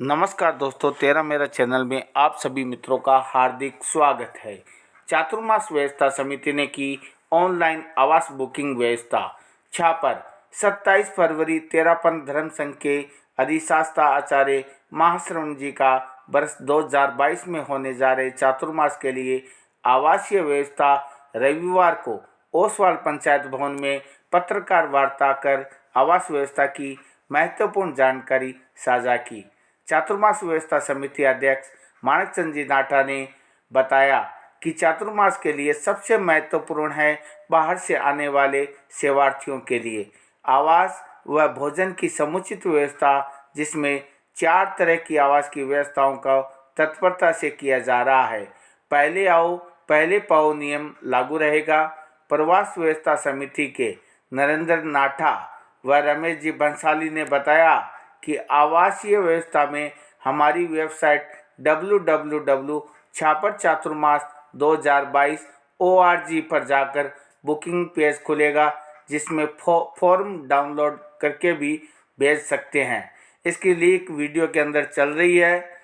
नमस्कार दोस्तों, तेरा मेरा चैनल में आप सभी मित्रों का हार्दिक स्वागत है। चातुर्मास व्यवस्था समिति ने की ऑनलाइन आवास बुकिंग व्यवस्था। छापर 27 फरवरी तेरापन धर्म संघ के अधिशास्ता आचार्य महाश्रवण जी का वर्ष 2022 में होने जा रहे चातुर्मास के लिए आवासीय व्यवस्था रविवार को ओसवाल पंचायत भवन में पत्रकार वार्ता कर आवास व्यवस्था की महत्वपूर्ण जानकारी साझा की। चातुर्मास व्यवस्था समिति अध्यक्ष माणिकचंद जी नाटा ने बताया कि चातुर्मास के लिए सबसे महत्वपूर्ण है बाहर से आने वाले सेवार्थियों के लिए आवास व भोजन की समुचित व्यवस्था, जिसमें 4 तरह की आवास की व्यवस्थाओं का तत्परता से किया जा रहा है। पहले आओ पहले पाओ नियम लागू रहेगा। प्रवास व्यवस्था समिति के नरेंद्र नाठा व रमेश जी बंसाली ने बताया कि आवासीय व्यवस्था में हमारी वेबसाइट www.chaparchaturmas2022.org पर जाकर बुकिंग पेज खुलेगा, जिसमें फॉर्म डाउनलोड करके भी भेज सकते हैं। इसकी लिंक वीडियो के अंदर चल रही है।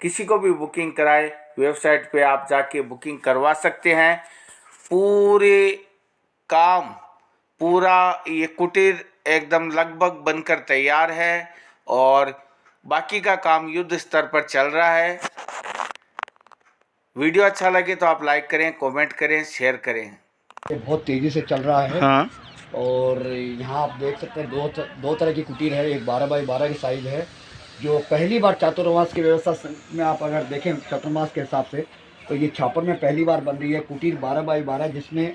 किसी को भी बुकिंग कराए वेबसाइट पे आप जाके बुकिंग करवा सकते हैं। पूरा ये कुटीर एकदम लगभग बनकर तैयार है और बाकी का काम युद्ध स्तर पर चल रहा है। वीडियो अच्छा लगे तो आप लाइक करें, कमेंट करें, शेयर करें। ये बहुत तेज़ी से चल रहा है। हाँ। और यहाँ आप देख सकते हैं दो तरह की कुटीर है। एक 12 बाई 12 की साइज़ है, जो पहली बार चातुर्मास की व्यवस्था में आप अगर देखें चातुर्मास के हिसाब से तो ये छापर में पहली बार बन रही है कुटीर 12 बाई 12, जिसमें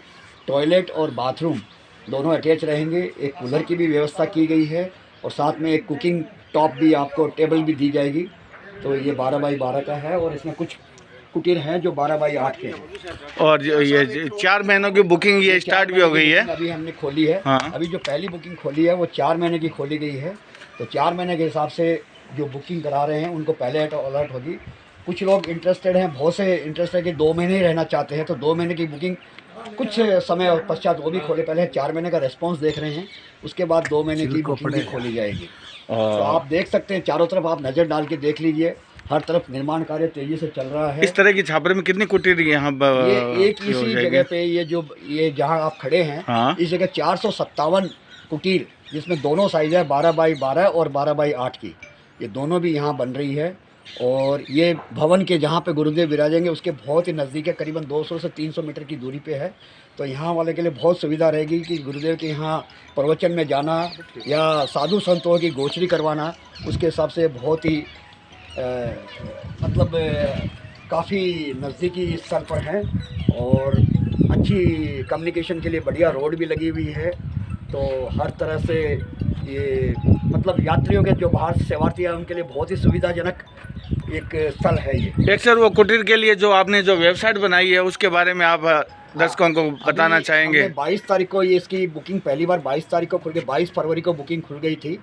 टॉयलेट और बाथरूम दोनों अटैच रहेंगे। एक कूलर की भी व्यवस्था की गई है और साथ में एक कुकिंग टॉप भी, आपको टेबल भी दी जाएगी। तो ये 12 बाई 12 का है और इसमें कुछ कुटीर हैं जो 12 बाई 8 के हैं। और ये 4 महीनों की बुकिंग ये स्टार्ट भी हो गई है। अभी हमने खोली है। हाँ। अभी जो पहली बुकिंग खोली है वो 4 महीने की खोली गई है। तो 4 महीने के हिसाब से जो बुकिंग करा रहे हैं उनको पहले अलर्ट होगी। कुछ लोग इंटरेस्टेड हैं, बहुत से इंटरेस्ट है कि 2 महीने ही रहना चाहते हैं, तो 2 महीने की बुकिंग कुछ समय पश्चात वो भी खोले। पहले 4 महीने का रेस्पॉन्स देख रहे हैं, उसके बाद 2 महीने की बुकिंग भी खोली जाएगी। तो आप देख सकते हैं, चारों तरफ आप नज़र डाल के देख लीजिए, हर तरफ निर्माण कार्य तेजी से चल रहा है। इस तरह की छापर में कितनी कुटीर यहाँ ये एक इसी जगह पे ये जहाँ आप खड़े हैं। हाँ। इस जगह 457 कुटीर, जिसमें दोनों साइज है 12 बाई 12 और 12 बाई 8 की, ये दोनों भी यहाँ बन रही है। और ये भवन के जहाँ पे गुरुदेव विराजेंगे उसके बहुत ही नज़दीक है, करीबन 200 से 300 मीटर की दूरी पे है। तो यहाँ वाले के लिए बहुत सुविधा रहेगी कि गुरुदेव के यहाँ प्रवचन में जाना या साधु संतों की गोचरी करवाना, उसके हिसाब से बहुत ही काफ़ी नज़दीकी स्थल पर है। और अच्छी कम्युनिकेशन के लिए बढ़िया रोड भी लगी हुई है। तो हर तरह से ये यात्रियों के जो बाहर से सेवार्थी हैं उनके लिए बहुत ही सुविधाजनक एक स्थल है ये। एक सर, वो कुटीर के लिए जो आपने जो वेबसाइट बनाई है उसके बारे में आप दर्शकों को बताना चाहेंगे? 22 तारीख को ये इसकी बुकिंग पहली बार 22 तारीख को खुल गई। 22 फरवरी को बुकिंग खुल गई थी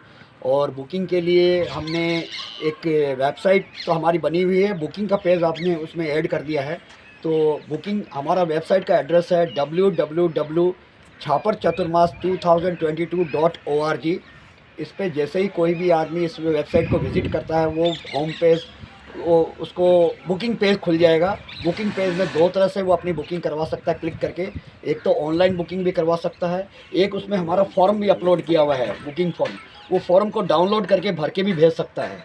और बुकिंग के लिए हमने एक वेबसाइट तो हमारी बनी हुई है, बुकिंग का पेज आपने उसमें ऐड कर दिया है। तो बुकिंग हमारा वेबसाइट का एड्रेस है www.chaparchaturmas2022.org। इस पे जैसे ही कोई भी आदमी इस वेबसाइट को विज़िट करता है वो होम पेज उसको बुकिंग पेज खुल जाएगा। बुकिंग पेज में 2 तरह से वो अपनी बुकिंग करवा सकता है क्लिक करके। एक तो ऑनलाइन बुकिंग भी करवा सकता है, एक उसमें हमारा फॉर्म भी अपलोड किया हुआ है, बुकिंग फॉर्म। वो फॉर्म को डाउनलोड करके भर के भी भेज सकता है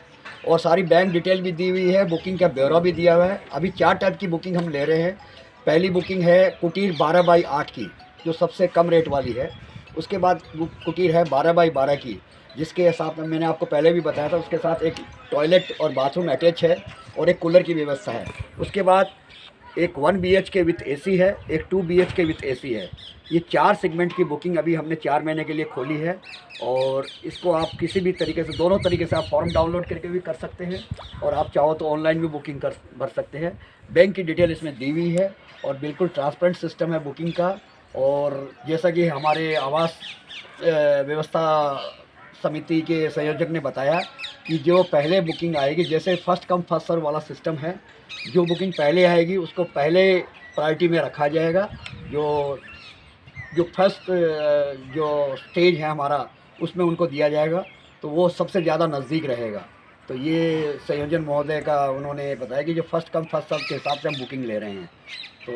और सारी बैंक डिटेल भी दी हुई है, बुकिंग का ब्यौरा भी दिया हुआ है। अभी 4 टाइप की बुकिंग हम ले रहे हैं। पहली बुकिंग है कुटीर 12 बाई 8 की, जो सबसे कम रेट वाली है। उसके बाद कुटीर है 12 बाई 12 की, जिसके साथ मैंने आपको पहले भी बताया था, उसके साथ एक टॉयलेट और बाथरूम अटैच है और एक कूलर की व्यवस्था है। उसके बाद एक 1 BHK विथ AC है, एक 2 BHK विथ AC है। ये 4 सेगमेंट की बुकिंग अभी हमने 4 महीने के लिए खोली है। और इसको आप किसी भी तरीके से, दोनों तरीके से आप फॉर्म डाउनलोड करके भी कर सकते हैं और आप चाहो तो ऑनलाइन भी बुकिंग भर सकते हैं। बैंक की डिटेल इसमें दी हुई है और बिल्कुल ट्रांसपेरेंट सिस्टम है बुकिंग का। और जैसा कि हमारे आवास व्यवस्था समिति के संयोजक ने बताया कि जो पहले बुकिंग आएगी, जैसे फर्स्ट कम फर्स्ट सर्व वाला सिस्टम है, जो बुकिंग पहले आएगी उसको पहले प्रायोरिटी में रखा जाएगा। जो फर्स्ट जो स्टेज है हमारा, उसमें उनको दिया जाएगा, तो वो सबसे ज़्यादा नज़दीक रहेगा। तो ये संयोजन महोदय का उन्होंने बताया कि जो फर्स्ट कम फर्स्ट सर्व के हिसाब से हम बुकिंग ले रहे हैं। तो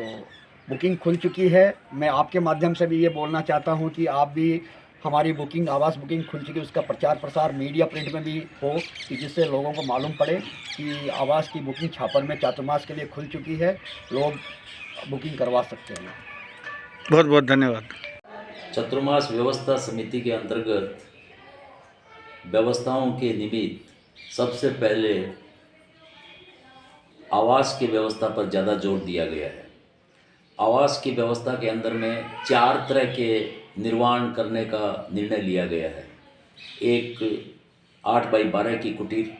बुकिंग खुल चुकी है। मैं आपके माध्यम से भी ये बोलना चाहता हूँ कि आप भी हमारी बुकिंग आवास बुकिंग खुल चुकी है, उसका प्रचार प्रसार मीडिया प्रिंट में भी हो कि जिससे लोगों को मालूम पड़े कि आवास की बुकिंग छापर में चातुर्मास के लिए खुल चुकी है, लोग बुकिंग करवा सकते हैं। बहुत बहुत धन्यवाद। चतुर्मास व्यवस्था समिति के अंतर्गत व्यवस्थाओं के निमित्त सबसे पहले आवास की व्यवस्था पर ज़्यादा जोर दिया गया है। आवास की व्यवस्था के अंदर में 4 तरह के निर्माण करने का निर्णय लिया गया है। एक 8 बाई 12 की कुटीर,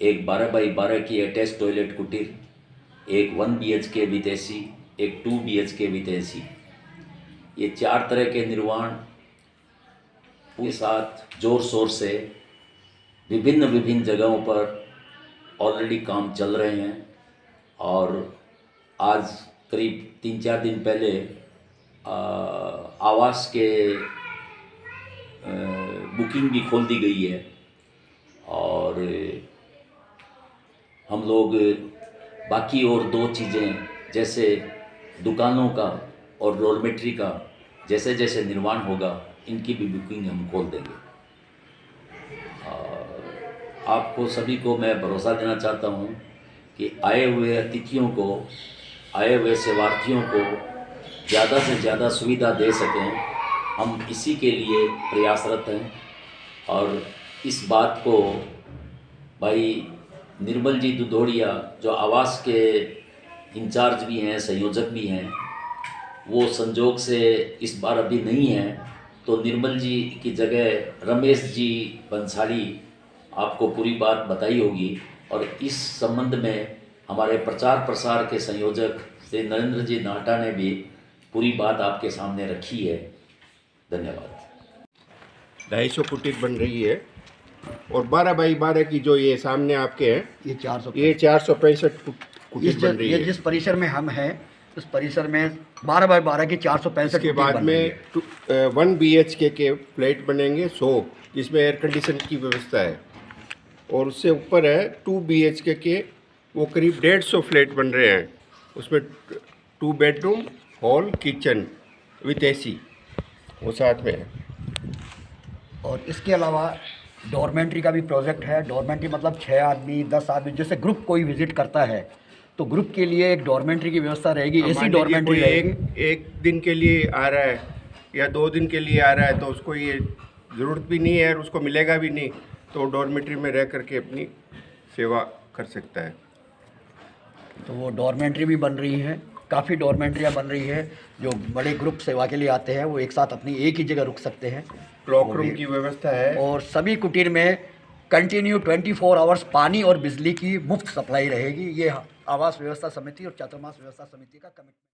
एक 12 बाई 12 की अटैच टॉयलेट कुटीर, एक 1 BHK विथ AC, एक 2 BHK विथ AC। ये 4 तरह के निर्माण के साथ जोर शोर से विभिन्न जगहों पर ऑलरेडी काम चल रहे हैं और आज करीब 3-4 दिन पहले आवास के बुकिंग भी खोल दी गई है और हम लोग बाकी और 2 चीज़ें जैसे दुकानों का और डॉर्मेट्री का जैसे जैसे निर्माण होगा इनकी भी बुकिंग हम खोल देंगे। आपको सभी को मैं भरोसा देना चाहता हूँ कि आए हुए अतिथियों को, आए हुए सेवार्थियों को ज़्यादा से ज़्यादा सुविधा दे सकें, हम इसी के लिए प्रयासरत हैं। और इस बात को भाई निर्मल जी दुधोड़िया जो आवास के इंचार्ज भी हैं, संयोजक भी हैं, वो संजोग से इस बार अभी नहीं हैं, तो निर्मल जी की जगह रमेश जी बंसाली आपको पूरी बात बताई होगी। और इस संबंध में हमारे प्रचार प्रसार के संयोजक श्री नरेंद्र जी नाटा ने भी पूरी बात आपके सामने रखी है। धन्यवाद। 250 कुटीर बन रही है और 12 बाई 12 की जो ये सामने आपके हैं ये 400 ये 465 कुटीर बन रही ये है। जिस परिसर में हम हैं उस परिसर में 12 बाई 12 की 465 इसके बाद में 1 BHK के फ्लैट बनेंगे 100, जिसमें एयर कंडीशन की व्यवस्था है। और उससे ऊपर है 2 BHK के, वो करीब 150 फ्लैट बन रहे हैं। उसमें 2 bedroom, hall, kitchen with AC वो साथ में है। और इसके अलावा डॉर्मेंट्री का भी प्रोजेक्ट है। डॉर्मेंट्री मतलब 6 आदमी 10 आदमी जैसे ग्रुप कोई विजिट करता है तो ग्रुप के लिए एक डॉर्मेंट्री की व्यवस्था रहेगी। AC डॉर्मेंट्री रहेगी। एक दिन के लिए आ रहा है या 2 दिन के लिए आ रहा है तो उसको ये ज़रूरत भी नहीं है और उसको मिलेगा भी नहीं, तो डॉर्मेट्री में रह करके अपनी सेवा कर सकता है। तो वो डॉर्मेंट्री भी बन रही है, काफ़ी डॉर्मेंट्रियाँ बन रही है। जो बड़े ग्रुप सेवा के लिए आते हैं वो एक साथ अपनी एक ही जगह रुक सकते हैं। क्लॉक रूम की व्यवस्था है और सभी कुटीर में कंटिन्यू 24 आवर्स पानी और बिजली की मुफ्त सप्लाई रहेगी। ये आवास व्यवस्था समिति और चातुर्मास व्यवस्था समिति का कमिटमेंट।